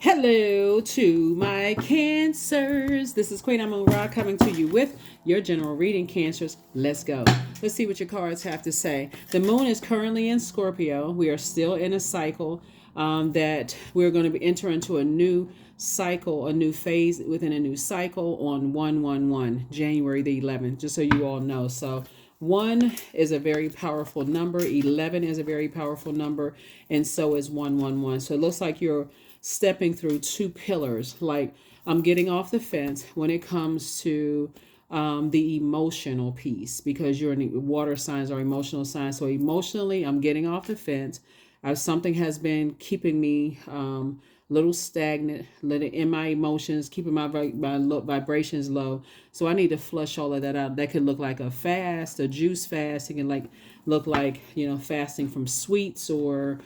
Hello to my cancers. This is Queen Amun Ra coming to you with your general reading, cancers. Let's go. Let's see what your cards have to say. The moon is currently in Scorpio. We are still in a cycle that we're going to enter into a new cycle, a new phase within a new cycle on 111, January the 11th, just so you all know. So 1 is a very powerful number. 11 is a very powerful number. And so is 111. So it looks like you're stepping through two pillars. Like I'm getting off the fence when it comes to the emotional piece, because you're in water signs or emotional signs. So emotionally, I'm getting off the fence. Something has been keeping me little stagnant, little in my emotions, keeping my vibrations low. So I need to flush all of that out. That could look like a fast, a juice fast. It can look like fasting from sweets or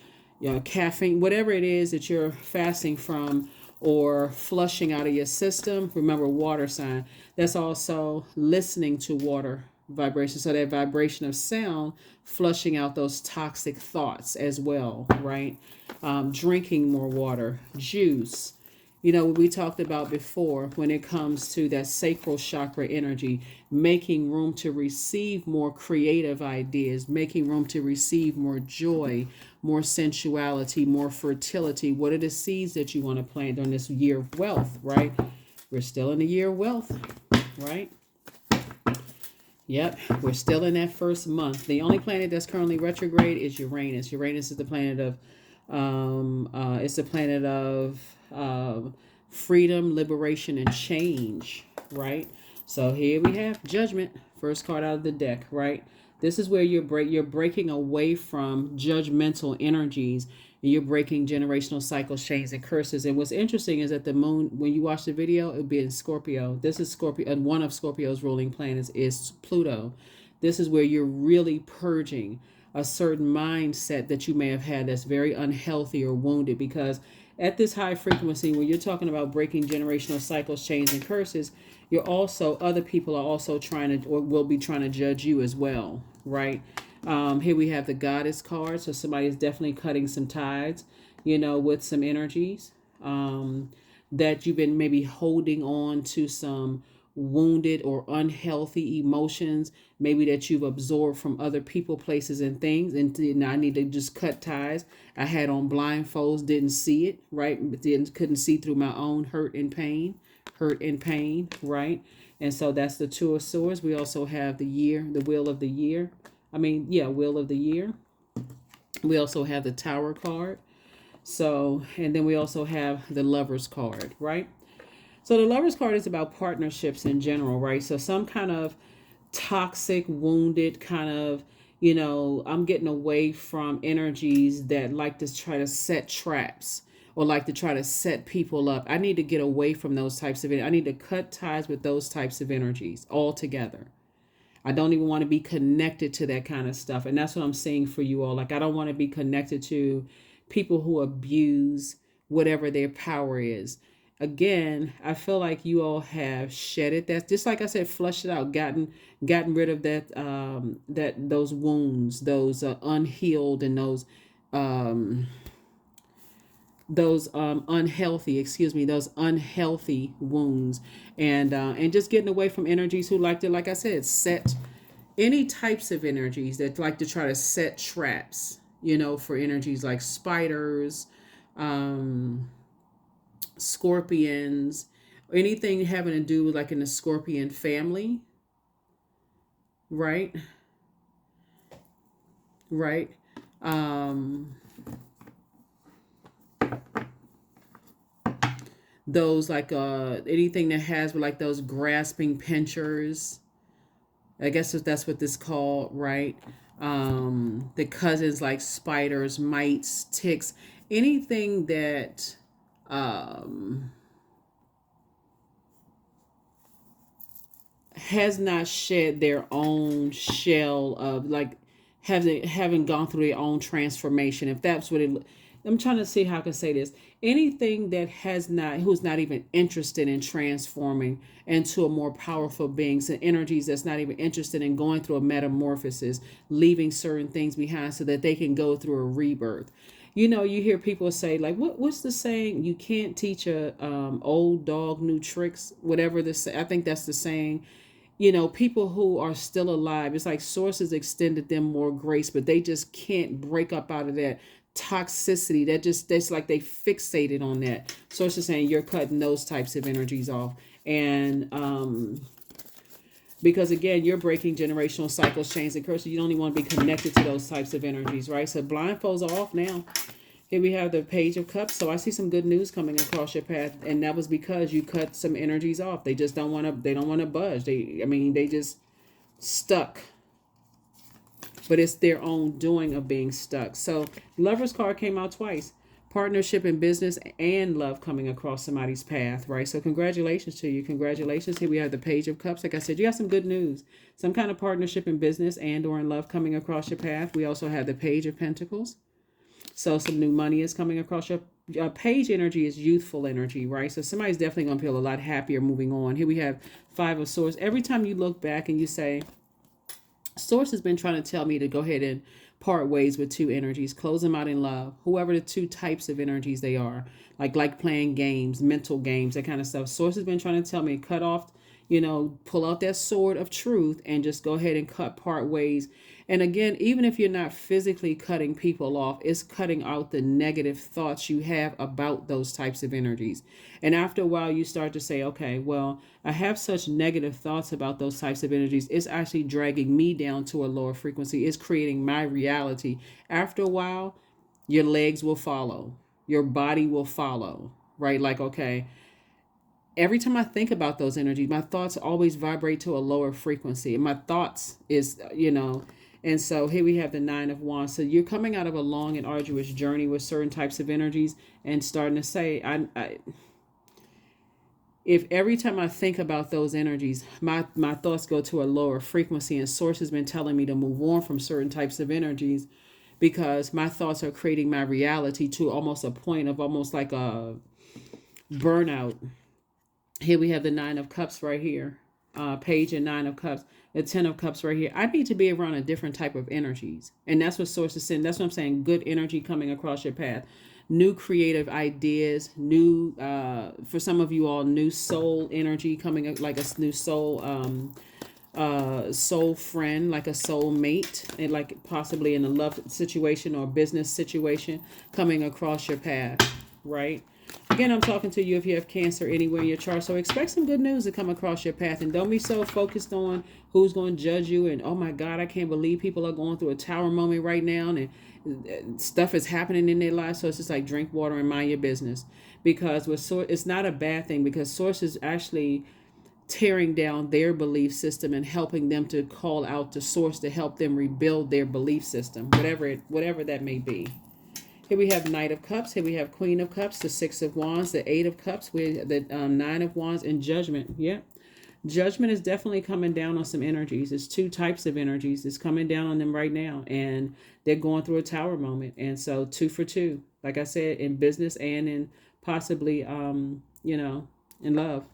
caffeine, whatever it is that you're fasting from or flushing out of your system. Remember, water sign. That's also listening to water vibration. So that vibration of sound, flushing out those toxic thoughts as well, right? Drinking more water, juice. What we talked about before when it comes to that sacral chakra energy, making room to receive more creative ideas, making room to receive more joy, more sensuality, more fertility. What are the seeds that you want to plant during this year of wealth, right? We're still in the year of wealth, right? Yep, we're still in that first month. The only planet that's currently retrograde is Uranus. Uranus is the planet of it's the planet of freedom, liberation, and change, right? So here we have Judgment, first card out of the deck, right? This is where you're breaking away from judgmental energies, and you're breaking generational cycles, chains, and curses. And what's interesting is that the moon, when you watch the video, it'll be in Scorpio. This is Scorpio, and one of Scorpio's ruling planets is Pluto. This is where you're really purging a certain mindset that you may have had that's very unhealthy or wounded, because at this high frequency, when you're talking about breaking generational cycles, chains, and curses, other people are also trying to, or will be trying to judge you as well, right? Here we have the Goddess card. So somebody is definitely cutting some ties, with some energies that you've been maybe holding on to some wounded or unhealthy emotions, maybe that you've absorbed from other people, places, and things. And I need to just cut ties. I had on blindfolds, didn't see it, right? Couldn't see through my own hurt and pain, right? And so that's the Two of Swords. We also have the Wheel of the Year. Wheel of the Year. We also have the Tower card. So, and then we also have the Lovers card, right? So the Lovers card is about partnerships in general, right? So some kind of toxic, wounded kind of, I'm getting away from energies that like to try to set traps or like to try to set people up. I need to get away from those types of, I need to cut ties with those types of energies altogether. I don't even want to be connected to that kind of stuff. And that's what I'm saying for you all. Like, I don't want to be connected to people who abuse whatever their power is. Again, I feel like you all have shed it. That's just like I said, flushed it out, gotten rid of those wounds, those unhealed, and those unhealthy, those unhealthy wounds, and just getting away from energies who like to, like I said, set any types of energies that like to try to set traps, for energies like spiders, um, scorpions, anything having to do with like in the scorpion family, right? Right. Um, those like anything that has with like those grasping pinchers. I guess that's what this called, right? The cousins like spiders, mites, ticks, anything that um has not shed their own shell of like having gone through their own transformation. If that's what it, I'm trying to see how I can say this. Anything that has not, who's not even interested in transforming into a more powerful beings and energies, that's not even interested in going through a metamorphosis, leaving certain things behind so that they can go through a rebirth. You know, you hear people say like, what's the saying? You can't teach a old dog new tricks. Whatever this, I think that's the saying. You know, people who are still alive, it's like sources extended them more grace, but they just can't break up out of that toxicity. That's like they fixated on that. Sources saying you're cutting those types of energies off, and because again, you're breaking generational cycles, chains, and curses. You don't even want to be connected to those types of energies, right? So blindfolds are off now. Here we have the Page of Cups. So I see some good news coming across your path, and that was because you cut some energies off. They just don't want to. They don't want to budge. They just stuck. But it's their own doing of being stuck. So Lover's card came out twice. Partnership in business and love coming across somebody's path, right? So congratulations to you. Congratulations. Here we have the Page of Cups. Like I said, you got some good news. Some kind of partnership in business and or in love coming across your path. We also have the Page of Pentacles. So some new money is coming across your page. Energy is youthful energy, right? So somebody's definitely going to feel a lot happier moving on. Here we have Five of Swords. Every time you look back and you say, Source has been trying to tell me to go ahead and part ways with two energies, close them out in love, whoever the two types of energies they are, like playing games, mental games, that kind of stuff. Source has been trying to tell me cut off, pull out that sword of truth and just go ahead and part ways. And again, even if you're not physically cutting people off, it's cutting out the negative thoughts you have about those types of energies. And after a while, you start to say, okay, well, I have such negative thoughts about those types of energies. It's actually dragging me down to a lower frequency. It's creating my reality. After a while, your legs will follow. Your body will follow, right? Like, okay, every time I think about those energies, my thoughts always vibrate to a lower frequency. And my thoughts is, and so here we have the Nine of Wands. So you're coming out of a long and arduous journey with certain types of energies and starting to say, if every time I think about those energies, my thoughts go to a lower frequency, and Source has been telling me to move on from certain types of energies because my thoughts are creating my reality to almost a point of almost like a burnout. Here we have the Nine of Cups right here. Page and Nine of Cups. The Ten of Cups right here. I need to be around a different type of energies. And that's what Source is saying. That's what I'm saying. Good energy coming across your path. New creative ideas. New, for some of you all, new soul energy coming, like a new soul, soul friend, like a soul mate, and like possibly in a love situation or business situation coming across your path, right? Again, I'm talking to you if you have Cancer anywhere in your chart. So expect some good news to come across your path. And don't be so focused on who's going to judge you. And, oh, my God, I can't believe people are going through a tower moment right now. And stuff is happening in their lives. So it's just like drink water and mind your business. Because it's not a bad thing, because Source is actually tearing down their belief system and helping them to call out to Source to help them rebuild their belief system, whatever that may be. Here we have Knight of Cups. Here we have Queen of Cups, the Six of Wands, the Eight of Cups, the Nine of Wands, and Judgment. Yeah. Judgment is definitely coming down on some energies. It's two types of energies. It's coming down on them right now. And they're going through a tower moment. And so 2 for 2, like I said, in business and in possibly, in love.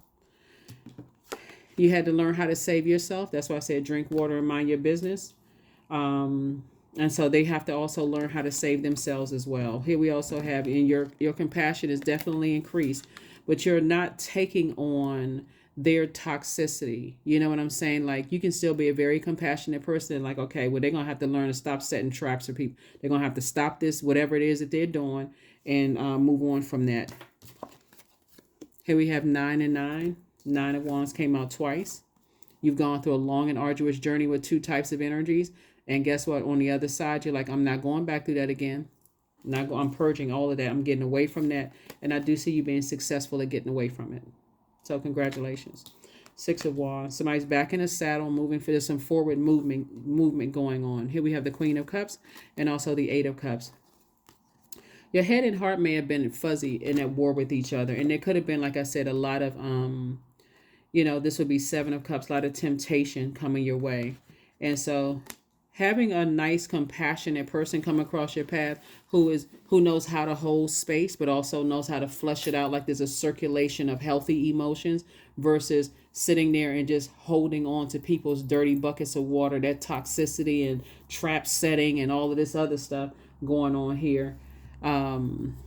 You had to learn how to save yourself. That's why I said drink water and mind your business. And so they have to also learn how to save themselves as well. Here we also have your compassion is definitely increased, but you're not taking on their toxicity. You know what I'm saying? Like, you can still be a very compassionate person. Like, okay, well, they're going to have to learn to stop setting traps for people. They're going to have to stop this, whatever it is that they're doing, and move on from that. Here we have 9 and 9. Nine of Wands came out twice. You've gone through a long and arduous journey with two types of energies. And guess what? On the other side, you're like, I'm not going back through that again. I'm purging all of that. I'm getting away from that. And I do see you being successful at getting away from it. So congratulations. Six of Wands. Somebody's back in a saddle, moving for some forward movement going on. Here we have the Queen of Cups and also the Eight of Cups. Your head and heart may have been fuzzy and at war with each other. And there could have been, like I said, a lot of, this would be Seven of Cups, a lot of temptation coming your way. And so having a nice, compassionate person come across your path who knows how to hold space, but also knows how to flush it out, like there's a circulation of healthy emotions, versus sitting there and just holding on to people's dirty buckets of water, that toxicity and trap setting and all of this other stuff going on here. um,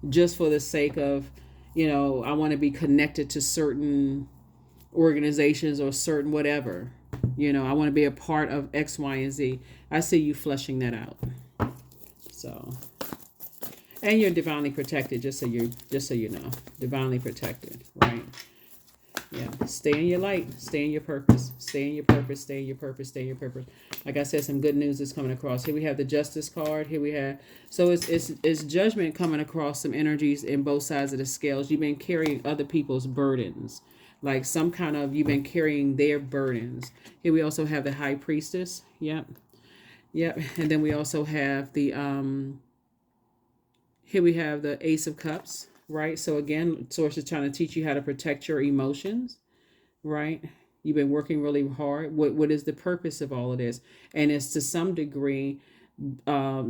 just for the sake of, I want to be connected to certain organizations or certain whatever. I want to be a part of X, Y, and Z. I see you fleshing that out. So, and you're divinely protected, just so you know, divinely protected, right? Yeah. Stay in your light. Stay in your purpose. Stay in your purpose. Stay in your purpose. Stay in your purpose. Like I said, some good news is coming across. Here we have the Justice card. Here we have, so it's judgment coming across, some energies in both sides of the scales. You've been carrying other people's burdens, like some kind of, you've been carrying their burdens. Here we also have the High Priestess. Yep. Yep. And then we also have the here we have the Ace of Cups, right? So again, Source is trying to teach you how to protect your emotions, right? You've been working really hard. What is the purpose of all of this? And it's to some degree,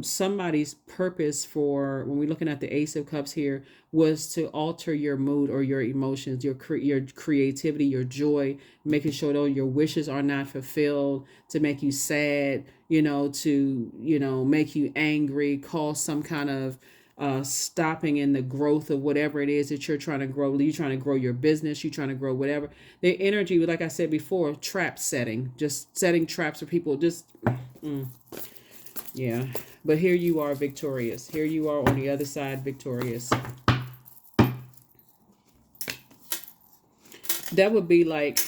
somebody's purpose for, when we're looking at the Ace of Cups here, was to alter your mood or your emotions, your creativity, your joy, making sure that your wishes are not fulfilled, to make you sad, to make you angry, cause some kind of stopping in the growth of whatever it is that you're trying to grow. You're trying to grow your business. You're trying to grow whatever. The energy, like I said before, trap setting, just setting traps for people. Just, yeah. But here you are victorious. Here you are on the other side victorious. That would be like,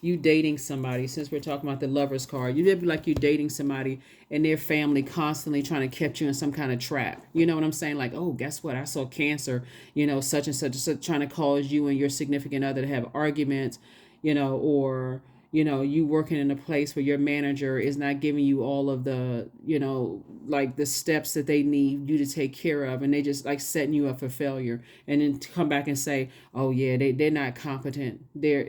you dating somebody. Since we're talking about the Lovers card, you'd be like you dating somebody and their family constantly trying to catch you in some kind of trap. You know what I'm saying? Like, oh, guess what? I saw cancer, such and such, trying to cause you and your significant other to have arguments, or you working in a place where your manager is not giving you all of the, like the steps that they need you to take care of, and they just like setting you up for failure, and then come back and say, oh yeah, they're not competent, they're,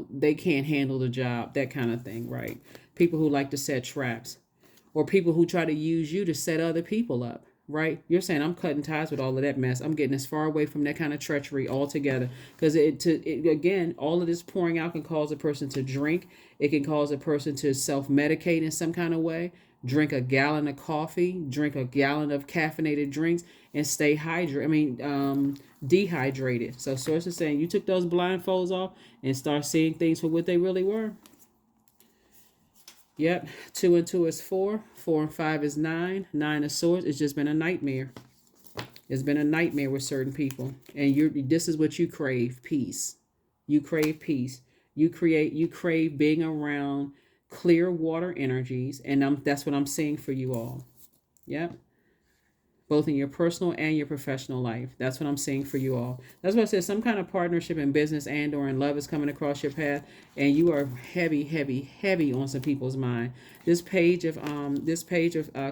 they can't handle the job, that kind of thing, right? People who like to set traps, or people who try to use you to set other people up, right? You're saying, I'm cutting ties with all of that mess. I'm getting as far away from that kind of treachery altogether. Because again, all of this pouring out can cause a person to drink. It can cause a person to self-medicate in some kind of way. Drink a gallon of coffee, drink a gallon of caffeinated drinks, and stay dehydrated. So Source is saying you took those blindfolds off and start seeing things for what they really were. Yep, 2 and 2 is 4. 4 and 5 is 9. 9 of Swords. It's just been a nightmare. It's been a nightmare with certain people, and this is what you crave: peace. You crave peace. You crave being around clear water energies, and that's what I'm seeing for you all. Yep. Both in your personal and your professional life. That's what I'm seeing for you all. That's what I said. Some kind of partnership in business and or in love is coming across your path, and you are heavy, heavy, heavy on some people's mind. This page of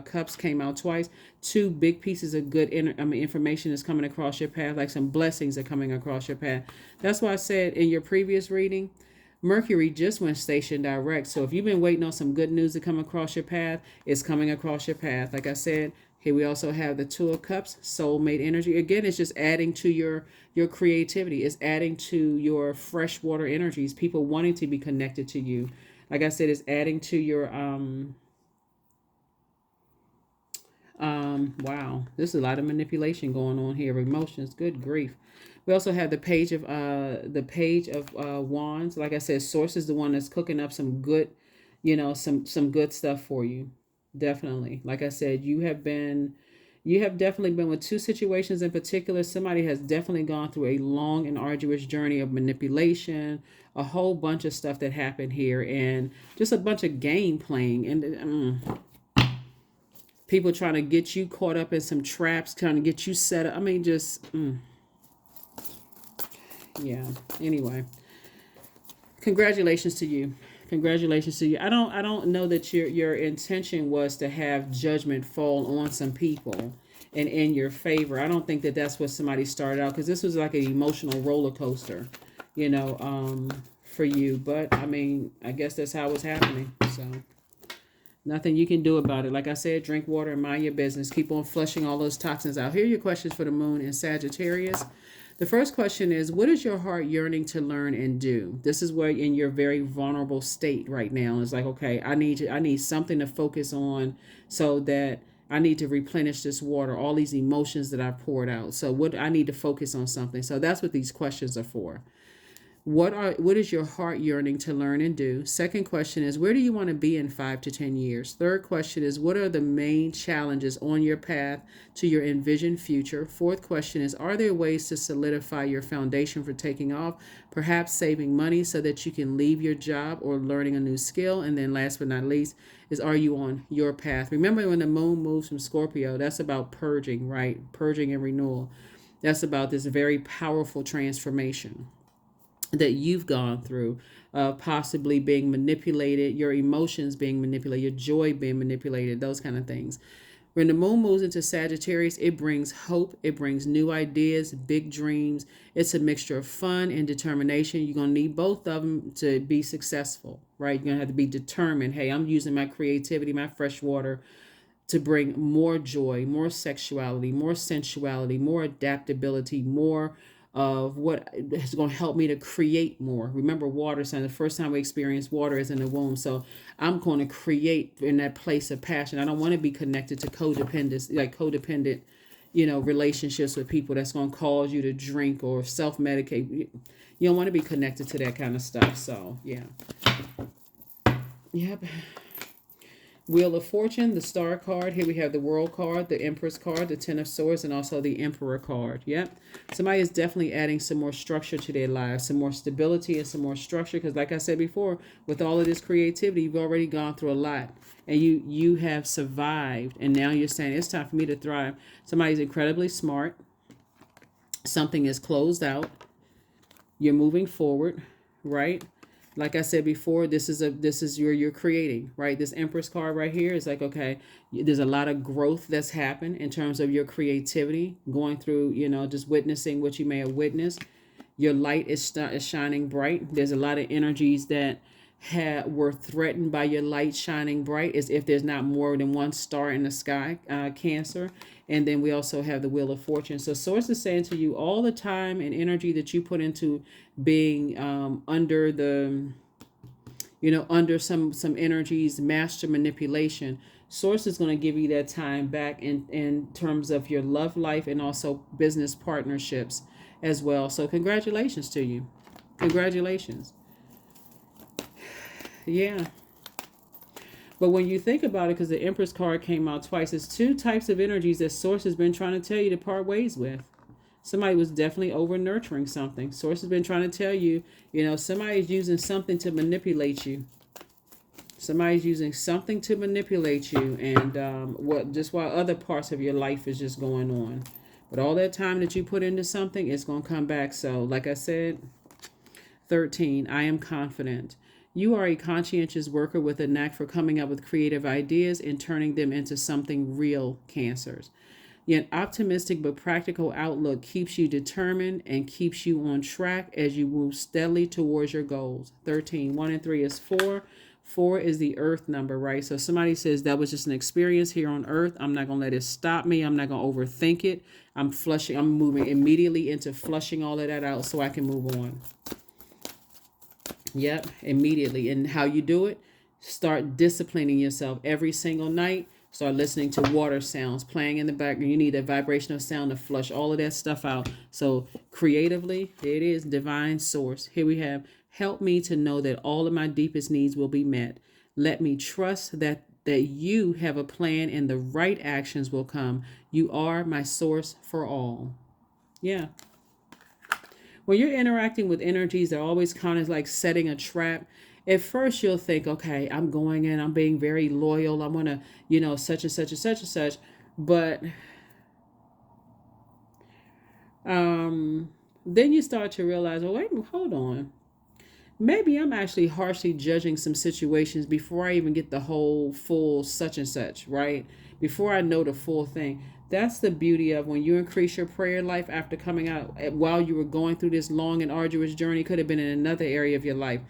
cups came out twice. Two big pieces of good information is coming across your path, like some blessings are coming across your path. That's why I said in your previous reading, Mercury just went station direct. So if you've been waiting on some good news to come across your path, it's coming across your path. Like I said, here we also have the Two of Cups, soulmate energy. Again, it's just adding to your creativity. It's adding to your freshwater energies, people wanting to be connected to you. Like I said, it's adding to your wow. There's a lot of manipulation going on here. Emotions, good grief. We also have the page of wands. Like I said, Source is the one that's cooking up some good, some good stuff for you. Definitely. Like I said, you have definitely been with two situations in particular. Somebody has definitely gone through a long and arduous journey of manipulation, a whole bunch of stuff that happened here, and just a bunch of game playing, and people trying to get you caught up in some traps, trying to get you set up. I mean, just yeah. Anyway, congratulations to you. Congratulations to you. I don't know that your intention was to have judgment fall on some people and in your favor. I don't think that that's what somebody started out, because this was like an emotional roller coaster, for you. But I mean, I guess that's how it's happening. So nothing you can do about it. Like I said, drink water and mind your business. Keep on flushing all those toxins out. Here are your questions for the moon in Sagittarius. The first question is, what is your heart yearning to learn and do? This is where in your very vulnerable state right now. It's like, okay, I need something to focus on so that I need to replenish this water, all these emotions that I've poured out. So what I need to focus on something. So that's what these questions are for. What is your heart yearning to learn and do? Second question is, where do you want to be in 5 to 10 years? Third question is, what are the main challenges on your path to your envisioned future? Fourth question is, are there ways to solidify your foundation for taking off, perhaps saving money so that you can leave your job or learning a new skill? And then last but not least is, are you on your path? Remember, when the moon moves from Scorpio, that's about purging, right? Purging and renewal. That's about this very powerful transformation that you've gone through, possibly being manipulated, your emotions being manipulated, your joy being manipulated, those kind of things. When the moon moves into Sagittarius, it brings hope, it brings new ideas, big dreams. It's a mixture of fun and determination. You're going to need both of them to be successful, right? You're going to have to be determined. Hey, I'm using my creativity, my fresh water, to bring more joy, more sexuality, more sensuality, more adaptability, more of what is going to help me to create more. Remember, water sign, the first time we experience water is in the womb. So I'm going to create in that place of passion. I don't want to be connected to codependence, like codependent, relationships with people that's going to cause you to drink or self-medicate. You don't want to be connected to that kind of stuff. So, yeah. Yep. Wheel of Fortune, the Star card. Here we have the World card, the Empress card, the Ten of Swords, and also the Emperor card. Yep. Somebody is definitely adding some more structure to their lives, some more stability and some more structure. Because like I said before, with all of this creativity, you've already gone through a lot. And you have survived. And now you're saying, it's time for me to thrive. Somebody's incredibly smart. Something is closed out. You're moving forward, right? Like I said before, this is you're creating, right? This Empress card right here is like, okay, there's a lot of growth that's happened in terms of your creativity, going through, just witnessing what you may have witnessed. Your light is shining bright. There's a lot of energies that were threatened by your light shining bright, as if there's not more than one star in the sky, Cancer. And then we also have the Wheel of Fortune. So Source is saying to you, all the time and energy that you put into being under the, under some energies, master manipulation, Source is going to give you that time back in terms of your love life and also business partnerships as well. So congratulations to you. Congratulations. Yeah. But when you think about it, because the Empress card came out twice, it's two types of energies that Source has been trying to tell you to part ways with. Somebody was definitely over nurturing something. Source has been trying to tell you, somebody's using something to manipulate you. Somebody's using something to manipulate you, and just while other parts of your life is just going on. But all that time that you put into something, it's going to come back. So, like I said, 13, I am confident. You are a conscientious worker with a knack for coming up with creative ideas and turning them into something real, Cancers. Yet optimistic but practical outlook keeps you determined and keeps you on track as you move steadily towards your goals. 13, 1 and 3 is 4. 4 is the earth number, right? So somebody says that was just an experience here on earth. I'm not going to let it stop me. I'm not going to overthink it. I'm moving immediately into flushing all of that out so I can move on. Yep, immediately. And how you do it, start disciplining yourself every single night. Start listening to water sounds playing in the background. You need a vibrational sound to flush all of that stuff out. So creatively, there it is, divine source. Here we have, help me to know that all of my deepest needs will be met. Let me trust that you have a plan and the right actions will come. You are my source for all. Yeah. When you're interacting with energies, they're always kind of like setting a trap. At first, you'll think, okay, I'm going in, I'm being very loyal. I want to, such and such and such and such. But then you start to realize, well, wait, hold on. Maybe I'm actually harshly judging some situations before I even get the whole full such and such, right? Before I know the full thing. That's the beauty of when you increase your prayer life after coming out while you were going through this long and arduous journey. Could have been in another area of your life.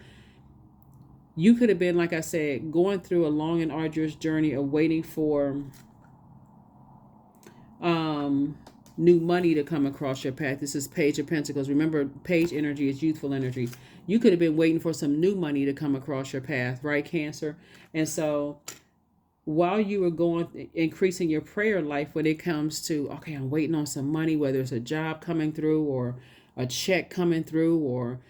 You could have been, like I said, going through a long and arduous journey of waiting for new money to come across your path. This is Page of Pentacles. Remember, Page energy is youthful energy. You could have been waiting for some new money to come across your path, right, Cancer? And so while you were going increasing your prayer life when it comes to, okay, I'm waiting on some money, whether it's a job coming through or a check coming through, or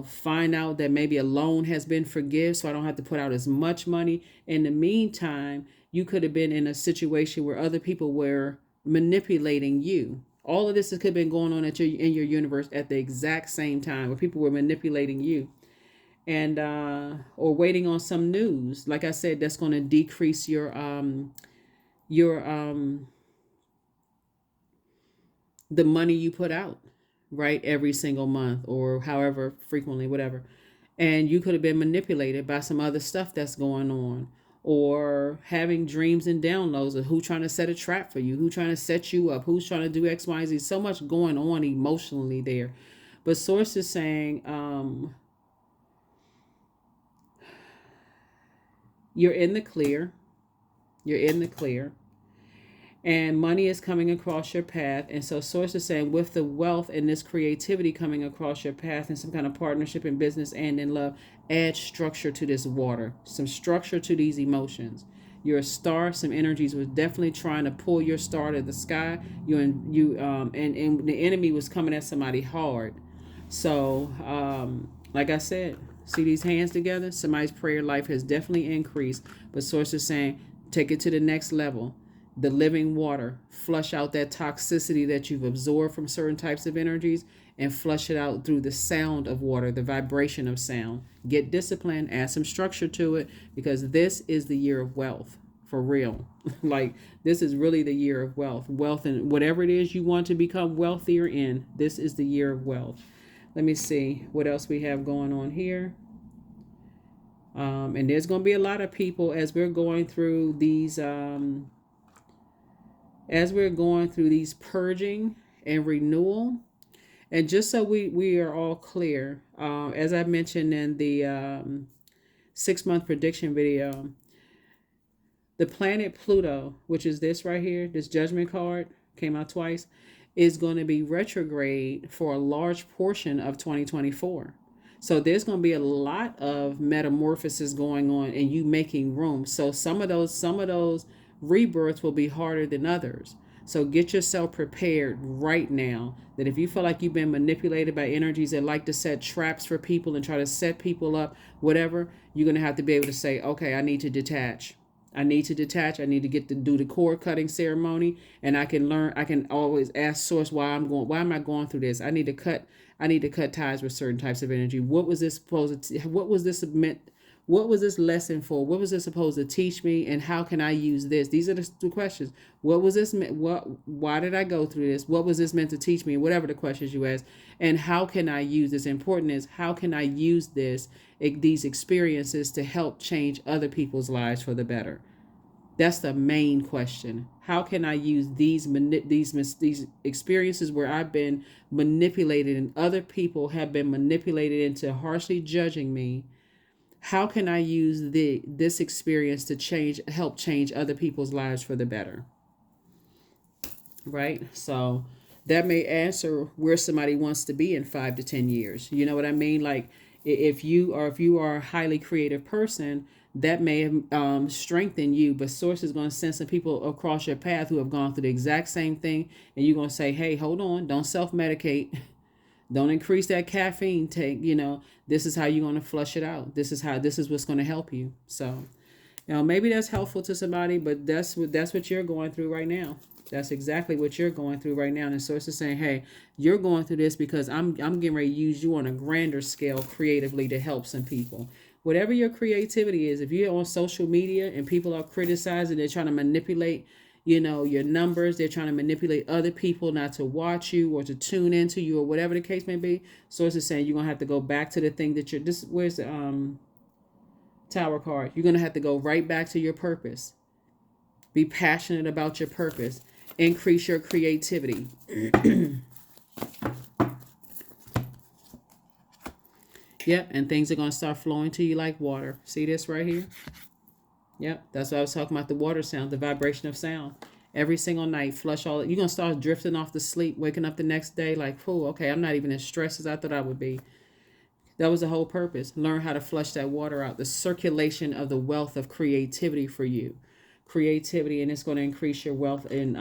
find out that maybe a loan has been forgiven, so I don't have to put out as much money. In the meantime, you could have been in a situation where other people were manipulating you. All of this could have been going on in your universe at the exact same time, where people were manipulating you, and or waiting on some news. Like I said, that's going to decrease your the money you put out, right, every single month or however frequently, whatever. And you could have been manipulated by some other stuff that's going on, or having dreams and downloads of who trying to set a trap for you, who trying to set you up, who's trying to do X, Y, Z. So much going on emotionally there. But source is saying, you're in the clear. You're in the clear. And money is coming across your path. And so source is saying, with the wealth and this creativity coming across your path and some kind of partnership in business and in love, add structure to this water, some structure to these emotions. You're a star. Some energies was definitely trying to pull your star to the sky. And the enemy was coming at somebody hard. So, like I said, see these hands together? Somebody's prayer life has definitely increased. But source is saying, take it to the next level. The living water, flush out that toxicity that you've absorbed from certain types of energies, and flush it out through the sound of water, the vibration of sound. Get disciplined, add some structure to it, because this is the year of wealth, for real. Like, this is really the year of wealth, and whatever it is you want to become wealthier in, this is the year of wealth. Let me see what else we have going on here. And there's going to be a lot of people as we're going through these purging and renewal. And just so we are all clear, as I mentioned in the 6-month prediction video, the planet Pluto, which is this right here, this judgment card, came out twice, is going to be retrograde for a large portion of 2024. So there's going to be a lot of metamorphosis going on and you making room. So some of those rebirths will be harder than others. So get yourself prepared right now that if you feel like you've been manipulated by energies that like to set traps for people and try to set people up, whatever, you're going to have to be able to say, okay, I need to detach. I need to get to do the cord cutting ceremony, and I can always ask source why am I going through this? I need to cut ties with certain types of energy. What was this meant? What was this lesson for? What was this supposed to teach me? And how can I use this? These are the questions. What was this meant? Why did I go through this? What was this meant to teach me? Whatever the questions you ask. And how can I use this? Important is, how can I use these experiences to help change other people's lives for the better? That's the main question. How can I use these experiences where I've been manipulated and other people have been manipulated into harshly judging me? How can I use this experience to help change other people's lives for the better? Right? So that may answer where somebody wants to be in 5 to 10 years. You know what I mean? Like, if you are a highly creative person, that may strengthen you, but source is going to send some people across your path who have gone through the exact same thing, and you're going to say, hey, hold on, don't self-medicate. Don't increase that caffeine take. This is how you're going to flush it out. This is what's going to help you. So, maybe that's helpful to somebody, but that's what you're going through right now. That's exactly what you're going through right now. And the source is saying, hey, you're going through this because I'm getting ready to use you on a grander scale creatively to help some people. Whatever your creativity is, if you're on social media and people are criticizing, they're trying to manipulate your numbers, they're trying to manipulate other people not to watch you or to tune into you or whatever the case may be. Source is saying you're going to have to go back to the thing that where's the Tower card? You're going to have to go right back to your purpose. Be passionate about your purpose. Increase your creativity. Yep, and things are going to start flowing to you like water. See this right here? Yep, that's what I was talking about, the water sound, the vibration of sound. Every single night, flush all. You're going to start drifting off to sleep, waking up the next day like, oh, okay, I'm not even as stressed as I thought I would be. That was the whole purpose. Learn how to flush that water out. The circulation of the wealth of creativity for you. Creativity, and it's going to increase your wealth. And,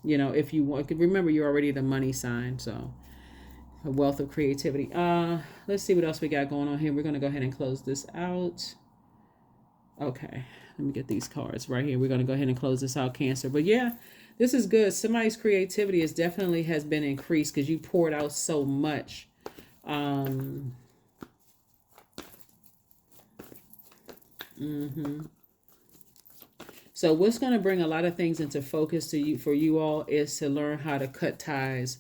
if you want, remember, you're already the money sign. So, a wealth of creativity. Let's see what else we got going on here. We're going to go ahead and close this out. Okay. Let me get these cards right here. We're going to go ahead and close this out, Cancer. But yeah, this is good. Somebody's creativity has definitely been increased because you poured out so much. So what's going to bring a lot of things into focus to you, for you all, is to learn how to cut ties,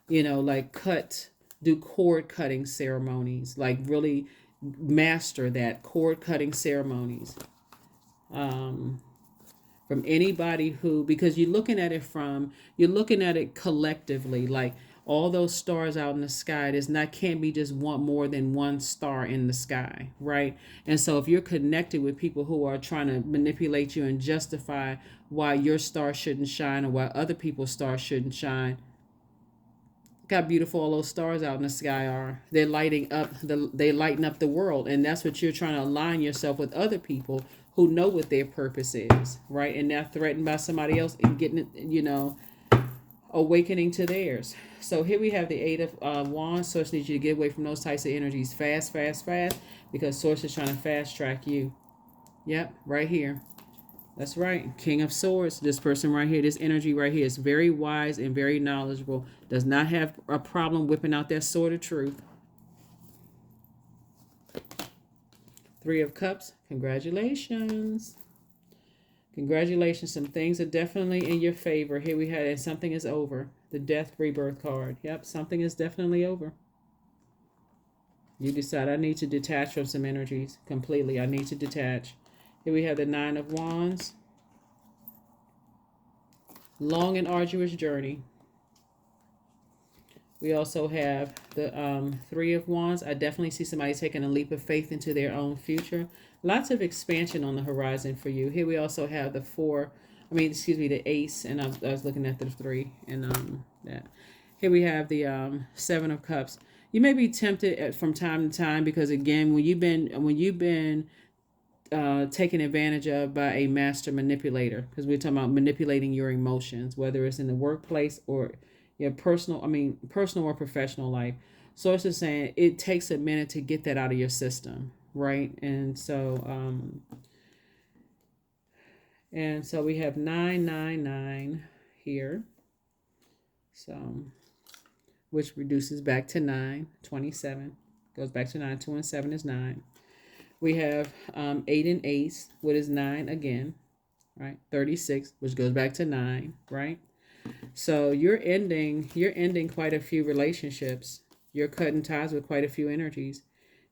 do cord cutting ceremonies, like really master that cord cutting ceremonies. From anybody who, because you're looking at it collectively, like all those stars out in the sky. Can't be just more than one star in the sky, right? And so if you're connected with people who are trying to manipulate you and justify why your star shouldn't shine or why other people's stars shouldn't shine, look how beautiful all those stars out in the sky are. They lighten up the world, and that's what you're trying to align yourself with other people who know what their purpose is, right? And they're threatened by somebody else and getting it, awakening to theirs. So here we have the Eight of Wands. Source needs you to get away from those types of energies fast, because Source is trying to fast track you. Yep, right here. That's right. King of Swords. This person right here, this energy right here is very wise and very knowledgeable. Does not have a problem whipping out that sword of truth. Three of Cups. Congratulations. Congratulations. Some things are definitely in your favor. Here we have, and something is over. The Death Rebirth card. Yep, something is definitely over. You decide, I need to detach from some energies completely. I need to detach. Here we have the Nine of Wands. Long and arduous journey. We also have the Three of Wands. I definitely see somebody taking a leap of faith into their own future. Lots of expansion on the horizon for you. Here we also have the Ace, and I was looking at the Three, and that. Here we have the Seven of Cups. You may be tempted from time to time because, again, when you've been taken advantage of by a master manipulator, because we're talking about manipulating your emotions, whether it's in the workplace or your personal or professional life. Source is saying it takes a minute to get that out of your system, right? And so we have 999 here, so which reduces back to 9. 27 goes back to 9. 2 and 7 is 9. We have 8 and Ace, which is 9 again, right? 36, which goes back to 9, right? So you're ending quite a few relationships. You're cutting ties with quite a few energies.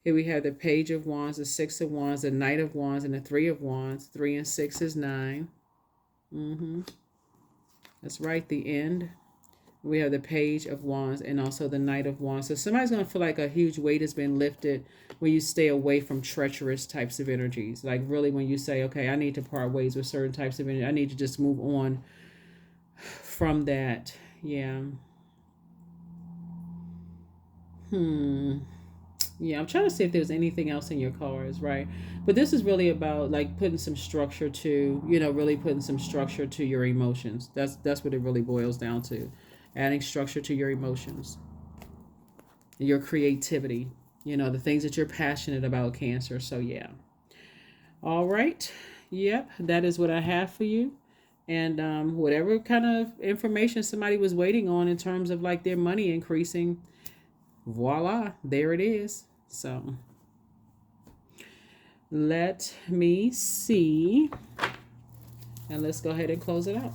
Here we have the Page of Wands, the Six of Wands, the Knight of Wands, and the Three of Wands. 3 and 6 is 9. That's right, the end. We have the Page of Wands and also the Knight of Wands. So somebody's going to feel like a huge weight has been lifted when you stay away from treacherous types of energies. Like really when you say, okay, I need to part ways with certain types of energy. I need to just move on from that. Yeah. Yeah, I'm trying to see if there's anything else in your cards, right? But this is really about like putting some structure to, really putting some structure to your emotions. That's what it really boils down to. Adding structure to your emotions, your creativity, the things that you're passionate about, Cancer. So yeah. All right. Yep. That is what I have for you. And whatever kind of information somebody was waiting on in terms of like their money increasing, voila, there it is. So let me see. And let's go ahead and close it out.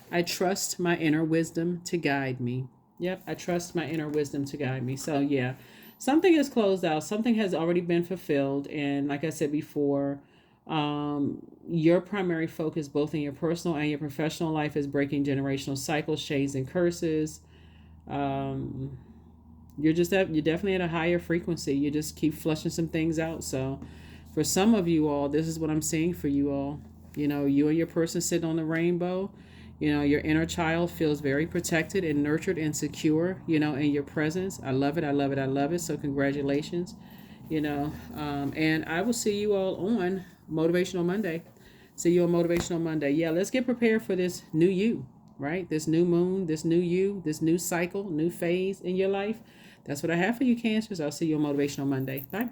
I trust my inner wisdom to guide me. Yep, I trust my inner wisdom to guide me. So yeah, something is closed out. Something has already been fulfilled. And like I said before, your primary focus both in your personal and your professional life is breaking generational cycles, chains, and curses. You're definitely at a higher frequency. You just keep flushing some things out. So for some of you all, this is what I'm seeing for you all. You know, you and your person sitting on the rainbow. You know, your inner child feels very protected and nurtured and secure, you know, in your presence. I love it. I love it. I love it. So congratulations, you know. And I will see you all on Motivational Monday. See you on Motivational Monday. Yeah, let's get prepared for this new you, right? This new moon, this new you, this new cycle, new phase in your life. That's what I have for you, Cancers. I'll see you on Motivational Monday. Bye.